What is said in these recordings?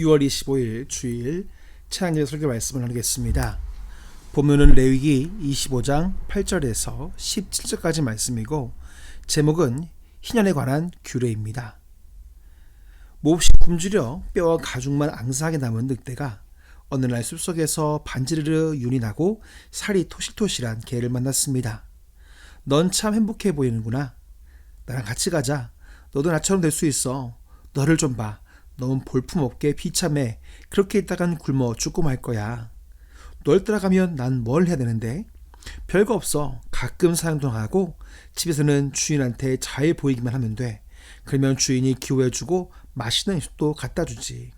6월 25일 주일 찬양제 설교 말씀을 나누겠습니다. 본문은 레위기 25장 8절에서 17절까지 말씀이고 제목은 희년에 관한 규례입니다. 몹시 굶주려 뼈와 가죽만 앙상하게 남은 늑대가 어느 날 숲속에서 반지르르 윤이 나고 살이 토실토실한 개를 만났습니다. 넌 참 행복해 보이는구나. 나랑 같이 가자. 너도 나처럼 될 수 있어. 너를 좀 봐. 넌 볼품없게 비참해. 그렇게 있다간 굶어 죽고 말 거야. 널 따라가면 난 뭘 해야 되는데? 별거 없어. 가끔 사용동하고 집에서는 주인한테 잘 보이기만 하면 돼. 그러면 주인이 기호해주고 맛있는 음식도 갖다 주지.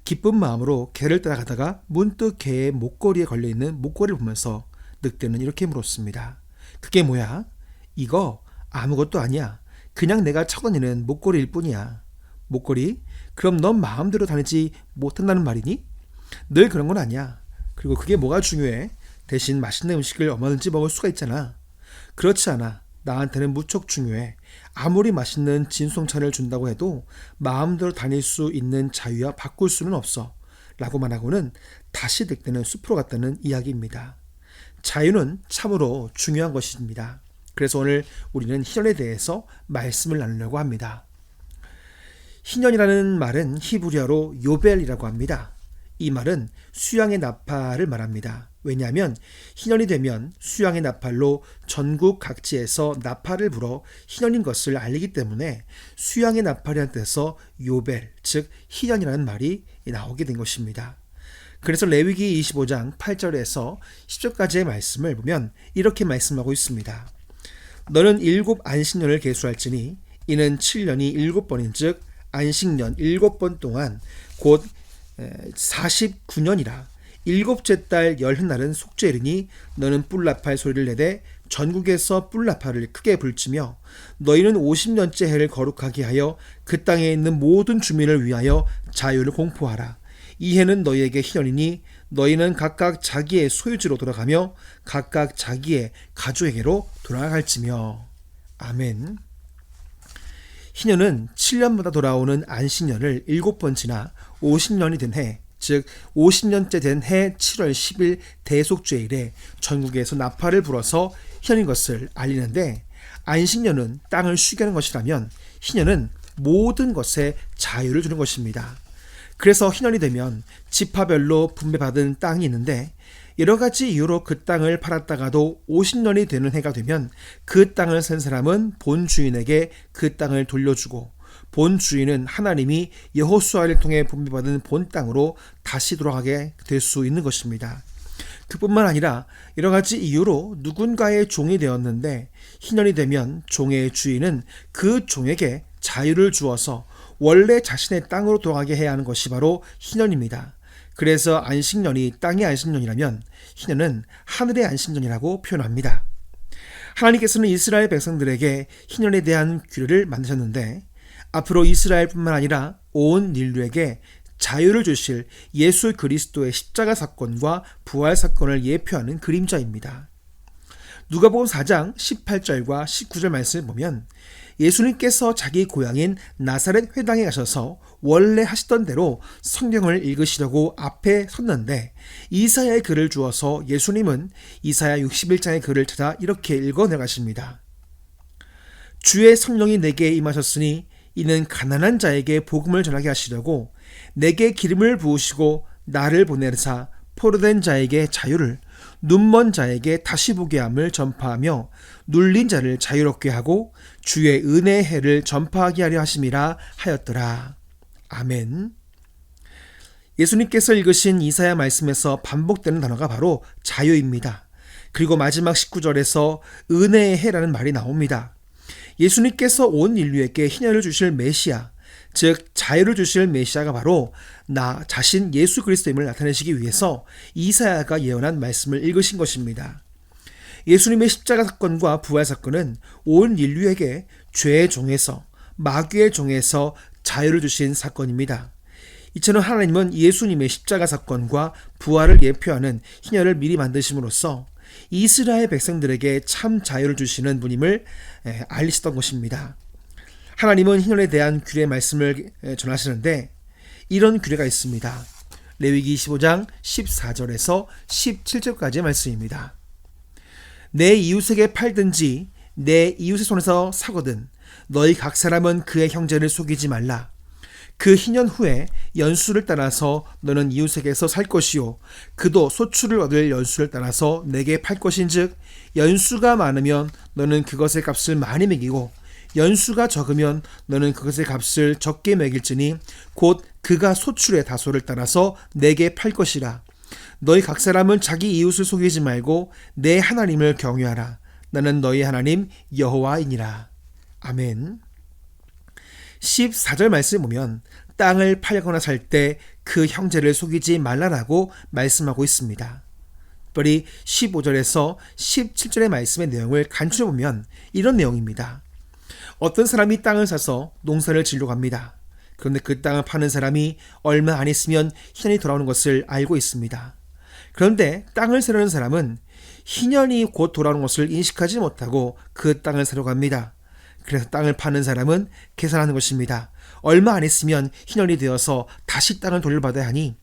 기쁜 마음으로 개를 따라가다가 문득 개의 목걸이에 걸려있는 목걸이를 보면서 늑대는 이렇게 물었습니다. 그게 뭐야? 이거 아무것도 아니야. 그냥 내가 차고 다니는 목걸이일 뿐이야. 목걸이? 그럼 넌 마음대로 다니지 못한다는 말이니? 늘 그런 건 아니야. 그리고 그게 뭐가 중요해? 대신 맛있는 음식을 얼마든지 먹을 수가 있잖아. 그렇지 않아. 나한테는 무척 중요해. 아무리 맛있는 진송차를 준다고 해도 마음대로 다닐 수 있는 자유야 바꿀 수는 없어. 라고 말하고는 다시 늑대는 숲으로 갔다는 이야기입니다. 자유는 참으로 중요한 것입니다. 그래서 오늘 우리는 희년에 대해서 말씀을 나누려고 합니다. 희년이라는 말은 히브리어로 요벨이라고 합니다. 이 말은 수양의 나팔을 말합니다. 왜냐하면 희년이 되면 수양의 나팔로 전국 각지에서 나팔을 불어 희년인 것을 알리기 때문에 수양의 나팔이라는 뜻에서 요벨, 즉 희년이라는 말이 나오게 된 것입니다. 그래서 레위기 25장 8절에서 10절까지의 말씀을 보면 이렇게 말씀하고 있습니다. 너는 7 안식년을 계수할지니 이는 7년이 7번인 즉 안식년 7번 동안 곧 49년이라. 7째 달 열흔날은 속죄일이니 너는 뿔나팔 소리를 내되 전국에서 뿔나팔을 크게 불지며 너희는 50년째 해를 거룩하게 하여 그 땅에 있는 모든 주민을 위하여 자유를 공포하라. 이 해는 너희에게 희년이니 너희는 각각 자기의 소유지로 돌아가며 각각 자기의 가족에게로 돌아갈지며. 아멘. 희년은 7년마다 돌아오는 안식년을 7번 지나 50년이 된 해, 즉 50년째 된 해 7월 10일 대속죄일에 전국에서 나팔을 불어서 희년인 것을 알리는데, 안식년은 땅을 쉬게 하는 것이라면 희년은 모든 것에 자유를 주는 것입니다. 그래서 희년이 되면 지파별로 분배받은 땅이 있는데 여러 가지 이유로 그 땅을 팔았다가도 50년이 되는 해가 되면 그 땅을 산 사람은 본 주인에게 그 땅을 돌려주고 본 주인은 하나님이 여호수아를 통해 분배받은 본 땅으로 다시 돌아가게 될 수 있는 것입니다. 그뿐만 아니라 여러 가지 이유로 누군가의 종이 되었는데 희년이 되면 종의 주인은 그 종에게 자유를 주어서 원래 자신의 땅으로 돌아가게 해야 하는 것이 바로 희년입니다. 그래서 안식년이 땅의 안식년이라면 희년은 하늘의 안식년이라고 표현합니다. 하나님께서는 이스라엘 백성들에게 희년에 대한 규례를 만드셨는데 앞으로 이스라엘뿐만 아니라 온 인류에게 자유를 주실 예수 그리스도의 십자가 사건과 부활 사건을 예표하는 그림자입니다. 누가복음 4장 18절과 19절 말씀을 보면 예수님께서 자기 고향인 나사렛 회당에 가셔서 원래 하시던 대로 성경을 읽으시려고 앞에 섰는데 이사야의 글을 주어서 예수님은 이사야 61장의 글을 찾아 이렇게 읽어내가십니다. 주의 성령이 내게 임하셨으니 이는 가난한 자에게 복음을 전하게 하시려고 내게 기름을 부으시고 나를 보내사 포로된 자에게 자유를, 눈먼 자에게 다시 보게 함을 전파하며 눌린 자를 자유롭게 하고 주의 은혜의 해를 전파하게 하려 하심이라 하였더라. 아멘. 예수님께서 읽으신 이사야 말씀에서 반복되는 단어가 바로 자유입니다. 그리고 마지막 19절에서 은혜의 해라는 말이 나옵니다. 예수님께서 온 인류에게 희년을 주실 메시아, 즉 자유를 주실 메시아가 바로 나 자신 예수 그리스도임을 나타내시기 위해서 이사야가 예언한 말씀을 읽으신 것입니다. 예수님의 십자가 사건과 부활 사건은 온 인류에게 죄의 종에서 마귀의 종에서 자유를 주신 사건입니다. 이처럼 하나님은 예수님의 십자가 사건과 부활을 예표하는 희년을 미리 만드심으로써 이스라엘 백성들에게 참 자유를 주시는 분임을 알리시던 것입니다. 하나님은 희년에 대한 규례 말씀을 전하시는데 이런 규례가 있습니다. 레위기 25장 14절에서 17절까지의 말씀입니다. 내 이웃에게 팔든지 내 이웃의 손에서 사거든 너희 각 사람은 그의 형제를 속이지 말라. 그 희년 후에 연수를 따라서 너는 이웃에게서 살 것이요 그도 소출을 얻을 연수를 따라서 내게 팔 것인즉 연수가 많으면 너는 그것의 값을 많이 매기고 연수가 적으면 너는 그것의 값을 적게 매길지니 곧 그가 소출의 다소를 따라서 내게 팔 것이라. 너희 각 사람은 자기 이웃을 속이지 말고 내 하나님을 경외하라. 나는 너희 하나님 여호와이니라. 아멘. 14절 말씀을 보면 땅을 팔거나 살 때 그 형제를 속이지 말라라고 말씀하고 있습니다. 특별히 15절에서 17절의 말씀의 내용을 간추려 보면 이런 내용입니다. 어떤 사람이 땅을 사서 농사를 지려고 합니다. 그런데 그 땅을 파는 사람이 얼마 안 있으면 희년이 돌아오는 것을 알고 있습니다. 그런데 땅을 사려는 사람은 희년이 곧 돌아오는 것을 인식하지 못하고 그 땅을 사려고 합니다. 그래서 땅을 파는 사람은 계산하는 것입니다. 얼마 안 있으면 희년이 되어서 다시 땅을 돌려받아야 하니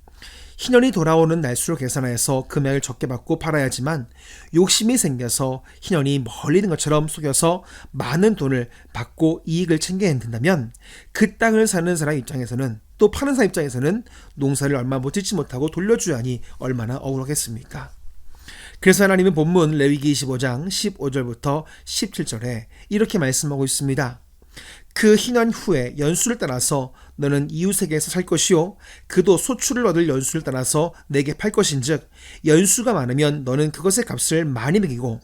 희년이 돌아오는 날수로 계산하여서 금액을 적게 받고 팔아야지만 욕심이 생겨서 희년이 멀리 있는 것처럼 속여서 많은 돈을 받고 이익을 챙겨야 된다면 그 땅을 사는 사람 입장에서는 또 파는 사람 입장에서는 농사를 얼마 못 짓지 못하고 돌려줘야 하니 얼마나 억울하겠습니까? 그래서 하나님은 본문 레위기 25장 15절부터 17절에 이렇게 말씀하고 있습니다. 그 희년 후에 연수를 따라서 너는 이웃에게서 살 것이요 그도 소출을 얻을 연수를 따라서 내게 팔 것인즉 연수가 많으면 너는 그것의 값을 많이 매기고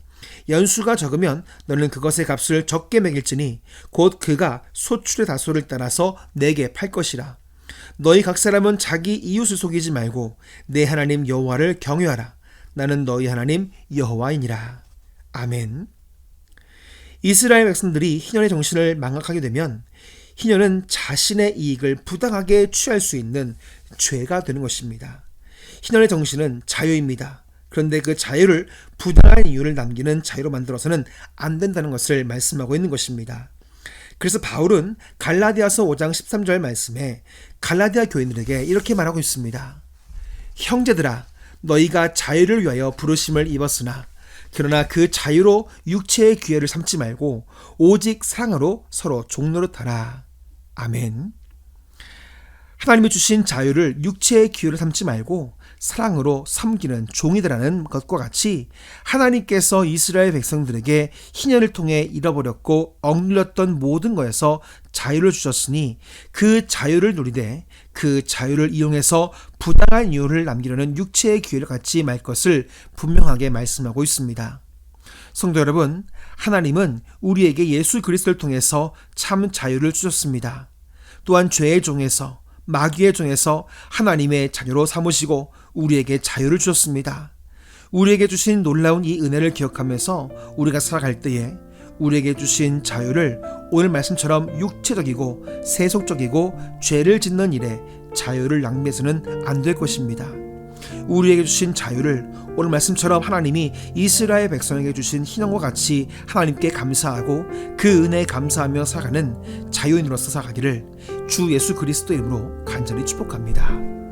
연수가 적으면 너는 그것의 값을 적게 매길지니 곧 그가 소출의 다소를 따라서 내게 팔 것이라. 너희 각 사람은 자기 이웃을 속이지 말고 내 하나님 여호와를 경외하라. 나는 너희 하나님 여호와이니라. 아멘. 이스라엘 백성들이 희년의 정신을 망각하게 되면 희년은 자신의 이익을 부당하게 취할 수 있는 죄가 되는 것입니다. 희년의 정신은 자유입니다. 그런데 그 자유를 부당한 이유를 남기는 자유로 만들어서는 안 된다는 것을 말씀하고 있는 것입니다. 그래서 바울은 갈라디아서 5장 13절 말씀에 갈라디아 교인들에게 이렇게 말하고 있습니다. 형제들아 너희가 자유를 위하여 부르심을 입었으나 그러나 그 자유로 육체의 기회를 삼지 말고 오직 사랑으로 서로 종노릇하라. 아멘. 하나님이 주신 자유를 육체의 기회를 삼지 말고 사랑으로 섬기는 종이라는 것과 같이 하나님께서 이스라엘 백성들에게 희년을 통해 잃어버렸고 억눌렸던 모든 것에서 자유를 주셨으니 그 자유를 누리되 그 자유를 이용해서 부당한 이유를 남기려는 육체의 기회를 갖지 말 것을 분명하게 말씀하고 있습니다. 성도 여러분, 하나님은 우리에게 예수 그리스도를 통해서 참 자유를 주셨습니다. 또한 죄의 종에서 마귀의 종에서 하나님의 자녀로 삼으시고 우리에게 자유를 주셨습니다. 우리에게 주신 놀라운 이 은혜를 기억하면서 우리가 살아갈 때에 우리에게 주신 자유를 오늘 말씀처럼 육체적이고 세속적이고 죄를 짓는 일에 자유를 낭비해서는 안 될 것입니다. 우리에게 주신 자유를 오늘 말씀처럼 하나님이 이스라엘 백성에게 주신 희년과 같이 하나님께 감사하고 그 은혜에 감사하며 살아가는 자유인으로서 살아가기를 주 예수 그리스도 이름으로 간절히 축복합니다.